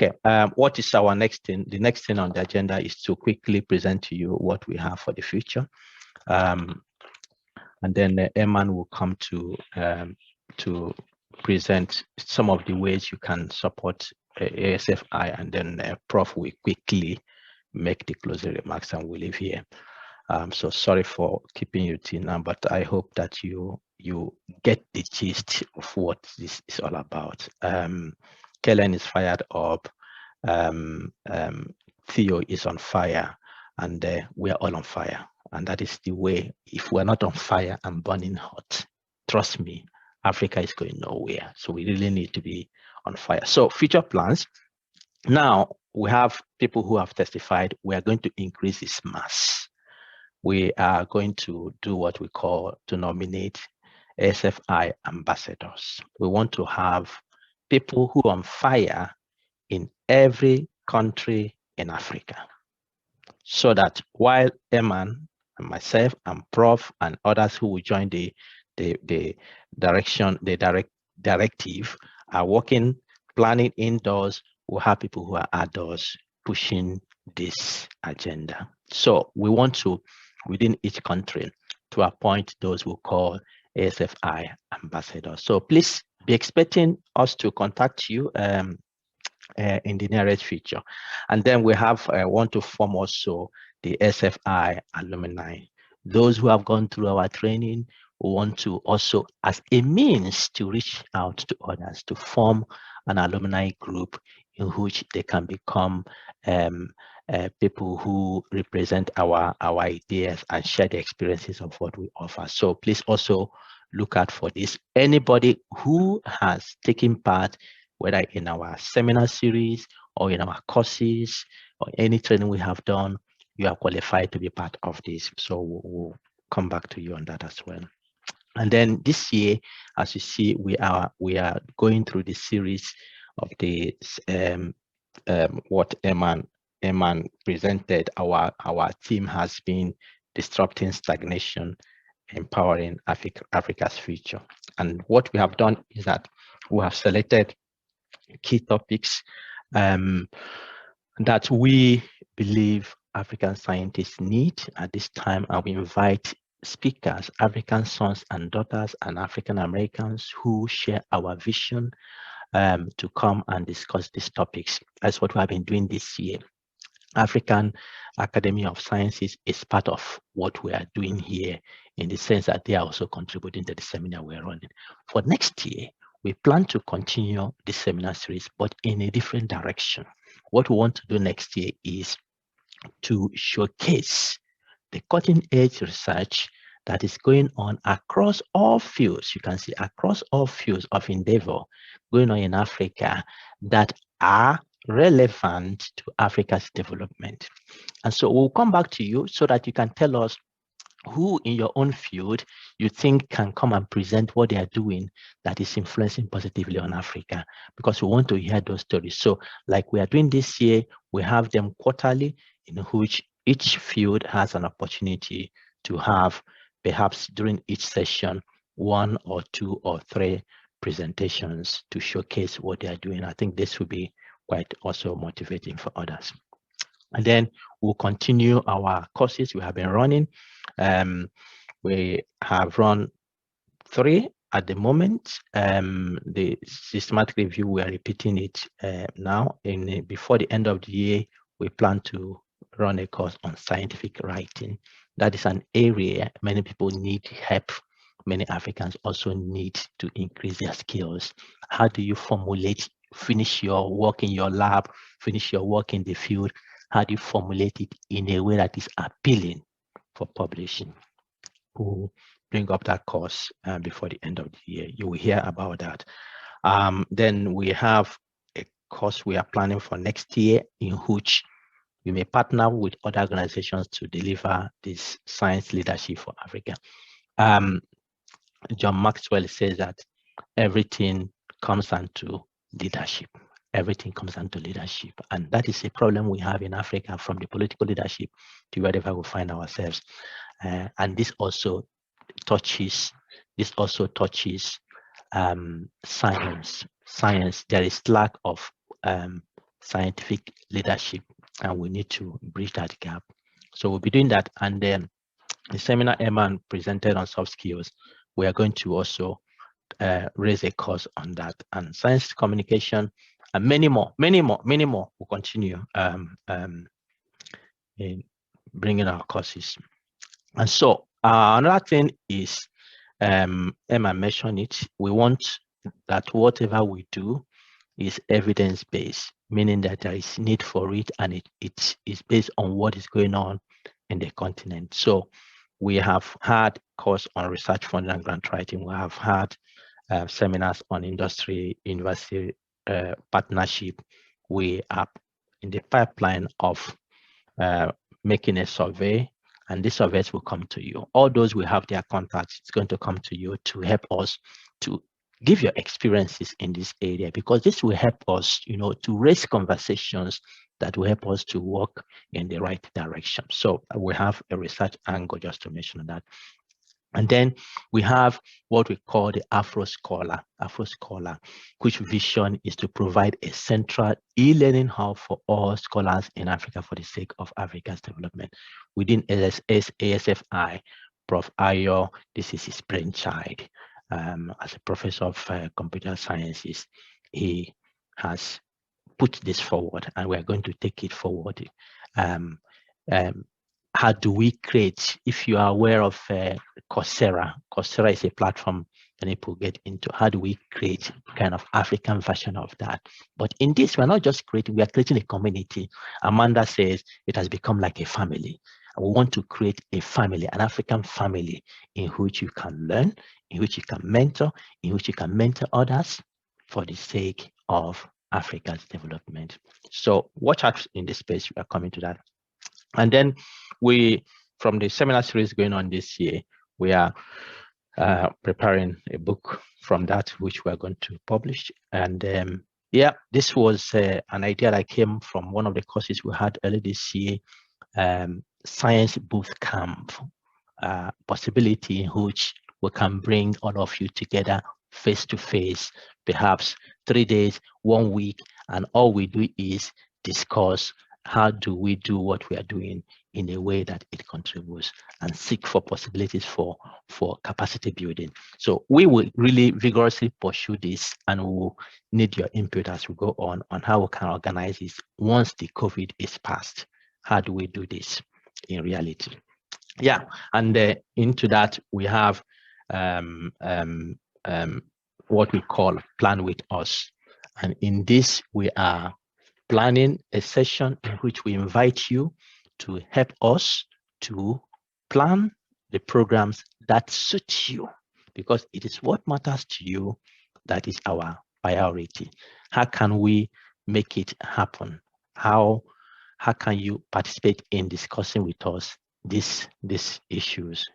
Okay, what is our next thing? The next thing on the agenda is to quickly present to you what we have for the future. And then Eman will come to present some of the ways you can support ASFI, and then Prof will quickly make the closing remarks and we'll leave here. So sorry for keeping you till now, but I hope that you get the gist of what this is all about. Kellen is fired up, Theo is on fire, and we are all on fire. And that is the way. If we're not on fire and burning hot, trust me, Africa is going nowhere. So we really need to be on fire. So future plans. Now we have people who have testified. We are going to increase this mass. We are going to do what we call to nominate ASFI ambassadors. We want to have people who are on fire in every country in Africa, so that while Eman and myself and Prof and others who will join the directive are working, planning indoors, we'll have people who are outdoors pushing this agenda. So we want to, within each country, to appoint those we call ASFI ambassadors. So please be expecting us to contact you in the nearest future. And then we have want to form also the ASFI alumni. Those who have gone through our training, we want to also, as a means to reach out to others, to form an alumni group in which they can become people who represent our ideas and share the experiences of what we offer. So please also look out for this. Anybody who has taken part, whether in our seminar series or in our courses or any training we have done, you are qualified to be part of this. So we'll come back to you on that as well. And then this year, as you see, we are going through the series of the what Eman presented. Our theme has been disrupting stagnation, empowering Africa's future. And what we have done is that we have selected key topics that we believe African scientists need at this time, and we invite speakers, African sons and daughters and African Americans who share our vision to come and discuss these topics. That's what we have been doing this year. African Academy of Sciences is part of what we are doing here, in the sense that they are also contributing to the seminar we're running. For next year, we plan to continue the seminar series, but in a different direction. What we want to do next year is to showcase the cutting edge research that is going on across all fields. You can see across all fields of endeavor going on in Africa that are relevant to Africa's development. And so we'll come back to you so that you can tell us who in your own field you think can come and present what they are doing that is influencing positively on Africa, because we want to hear those stories. So like we are doing this year, we have them quarterly, in which each field has an opportunity to have, perhaps during each session, 1 or 2 or 3 presentations to showcase what they are doing. I think this will be quite also motivating for others. And then we'll continue our courses we have been running. We have run 3 at the moment. The systematic review, we are repeating it now. Before the end of the year, we plan to run a course on scientific writing. That is an area many people need help. Many Africans also need to increase their skills. How do you formulate, finish your work in your lab, finish your work in the field? How do you formulate it in a way that is appealing for publishing? We'll bring up that course before the end of the year. You will hear about that. Then we have a course we are planning for next year, in which we may partner with other organizations to deliver this science leadership for Africa. John Maxwell says that everything comes down to leadership. Everything comes down to leadership. And that is a problem we have in Africa, from the political leadership to wherever we find ourselves. And this also touches science. There is lack of scientific leadership, and we need to bridge that gap. So we'll be doing that. And then the seminar Eman presented on soft skills, we are going to also raise a course on that, and science communication, and many more will continue in bringing our courses. And so another thing is, Emma mentioned it, we want that whatever we do is evidence-based, meaning that there is need for it, and it is based on what is going on in the continent. So we have had course on research funding and grant writing. We have had seminars on industry, university partnership. We are in the pipeline of making a survey, and these surveys will come to you. All those will have their contacts. It's going to come to you to help us to give your experiences in this area, because this will help us, to raise conversations that will help us to work in the right direction. So we have a research angle, just to mention that. And then we have what we call the AfroScholar. AfroScholar, which vision is to provide a central e-learning hub for all scholars in Africa for the sake of Africa's development. Within ASFI, Prof. Ayo, this is his brainchild. As a professor of computer sciences, he has put this forward, and we're going to take it forward. How do we create, if you are aware of Coursera is a platform and people get into, how do we create kind of African version of that? But in this, we're not just creating, we are creating a community. Amanda says it has become like a family. And we want to create a family, an African family, in which you can learn, in which you can mentor, in which you can mentor others for the sake of Africa's development. So watch out in this space, we are coming to that. And then we, from the seminar series going on this year, we are preparing a book from that, which we're going to publish. And yeah, this was an idea that came from one of the courses we had early this year, Science Boot Camp, possibility in which we can bring all of you together face to face, perhaps 3 days, 1 week, and all we do is discuss how do we do what we are doing in a way that it contributes, and seek for possibilities for capacity building. So we will really vigorously pursue this, and we will need your input as we go on how we can organize this once the COVID is past. How do we do this in reality? Yeah, and into that we have what we call Plan With Us. And in this, we are planning a session in which we invite you to help us to plan the programs that suit you, because it is what matters to you that is our priority. How can we make it happen? How can you participate in discussing with us these issues?